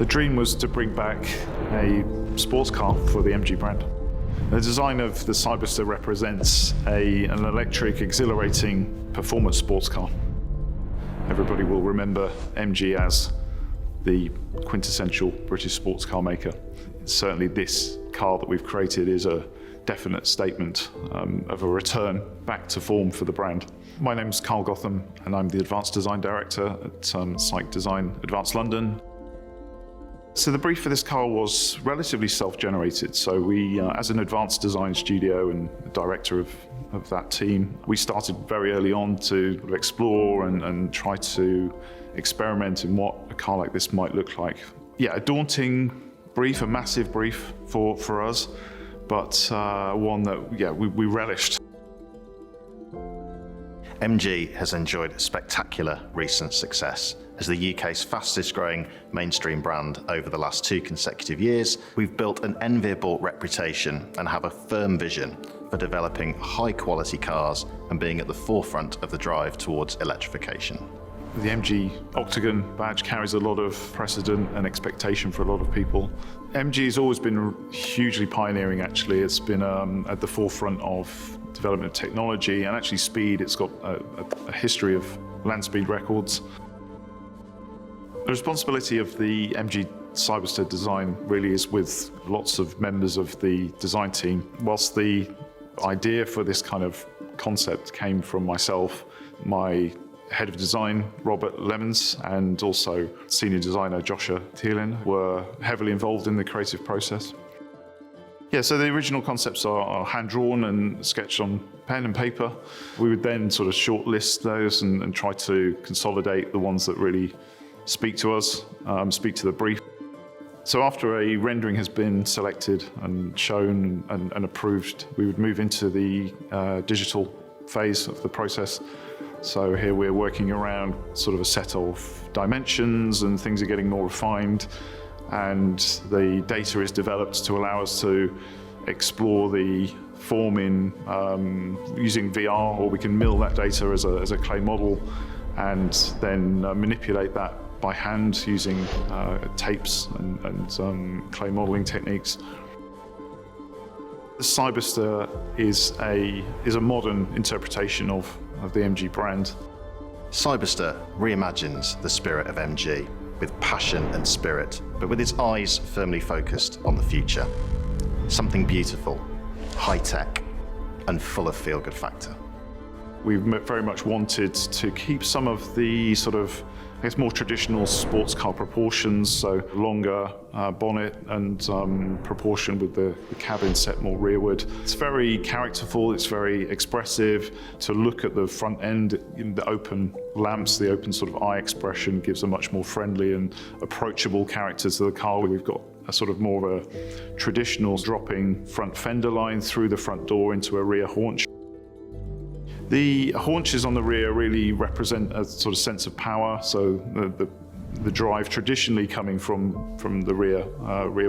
The dream was to bring back a sports car for the MG brand. The design of the Cyberster represents an electric, exhilarating performance sports car. Everybody will remember MG as the quintessential British sports car maker. Certainly this car that we've created is a definite statement of a return back to form for the brand. My name is Gotham and I'm the Advanced Design Director at Psych Design Advanced London. So the brief for this car was relatively self-generated. So we, as an advanced design studio and director of that team, we started very early on to explore and try to experiment in what a car like this might look like. Yeah, a daunting brief, a massive brief for us, but one that, we relished. MG has enjoyed spectacular recent success. As the UK's fastest growing mainstream brand over the last 2 consecutive years, we've built an enviable reputation and have a firm vision for developing high quality cars and being at the forefront of the drive towards electrification. The MG Octagon badge carries a lot of precedent and expectation for a lot of people. MG has always been hugely pioneering, actually. It's been at the forefront of development of technology and actually speed. It's got a history of land speed records. The responsibility of the MG Cyberster design really is with lots of members of the design team. Whilst the idea for this kind of concept came from myself, my head of design, Robert Lemons, and also senior designer Joshua Thielen were heavily involved in the creative process. Yeah, so the original concepts are hand-drawn and sketched on pen and paper. We would then sort of shortlist those and try to consolidate the ones that really speak to us, speak to the brief. So after a rendering has been selected and shown and approved, we would move into the digital phase of the process. So here we're working around sort of a set of dimensions and things are getting more refined, and the data is developed to allow us to explore the form in using VR, or we can mill that data as a clay model and then manipulate that by hand using tapes and clay modeling techniques. The Cyberster is a modern interpretation of the MG brand. Cyberster reimagines the spirit of MG with passion and spirit, but with its eyes firmly focused on the future. Something beautiful, high-tech, and full of feel-good factor. We've very much wanted to keep some of the sort of, I guess, more traditional sports car proportions, so longer bonnet and proportion with the cabin set more rearward. It's very characterful, it's very expressive. To look at the front end, the open lamps, the open sort of eye expression gives a much more friendly and approachable character to the car. We've got a sort of more of a traditional dropping front fender line through the front door into a rear haunch. The haunches on the rear really represent a sort of sense of power, so the drive traditionally coming from the rear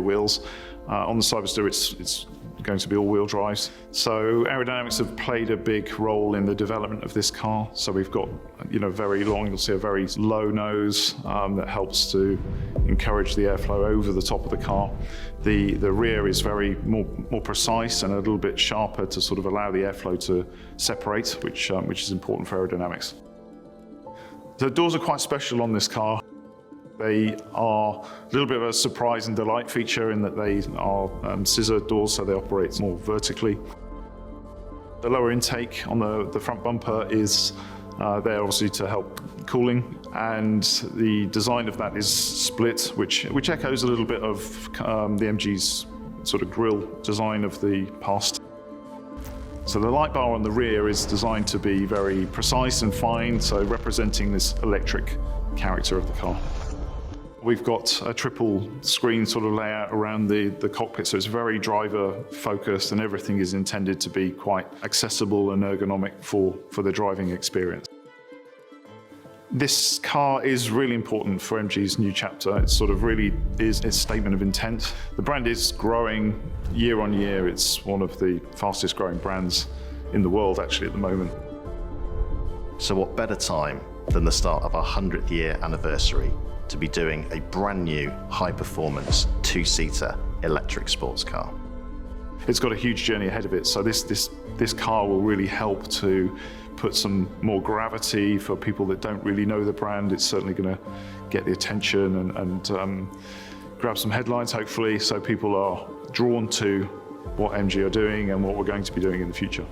wheels. On the Cyberster, it's going to be all-wheel drives. So aerodynamics have played a big role in the development of this car. So we've got, very long, you'll see a very low nose that helps to encourage the airflow over the top of the car. The rear is very more precise and a little bit sharper to sort of allow the airflow to separate, which is important for aerodynamics. The doors are quite special on this car. They are a little bit of a surprise and delight feature in that they are scissor doors, so they operate more vertically. The lower intake on the front bumper is there obviously to help cooling, and the design of that is split, which echoes a little bit of the MG's sort of grille design of the past. So the light bar on the rear is designed to be very precise and fine, so representing this electric character of the car. We've got a triple screen sort of layout around the cockpit, so it's very driver focused and everything is intended to be quite accessible and ergonomic for the driving experience. This car is really important for MG's new chapter. It sort of really is a statement of intent. The brand is growing year on year. It's one of the fastest growing brands in the world actually at the moment. So what better time than the start of our 100th year anniversary to be doing a brand new high-performance two-seater electric sports car. It's got a huge journey ahead of it, so this car will really help to put some more gravity for people that don't really know the brand. It's certainly going to get the attention and grab some headlines, hopefully, so people are drawn to what MG are doing and what we're going to be doing in the future.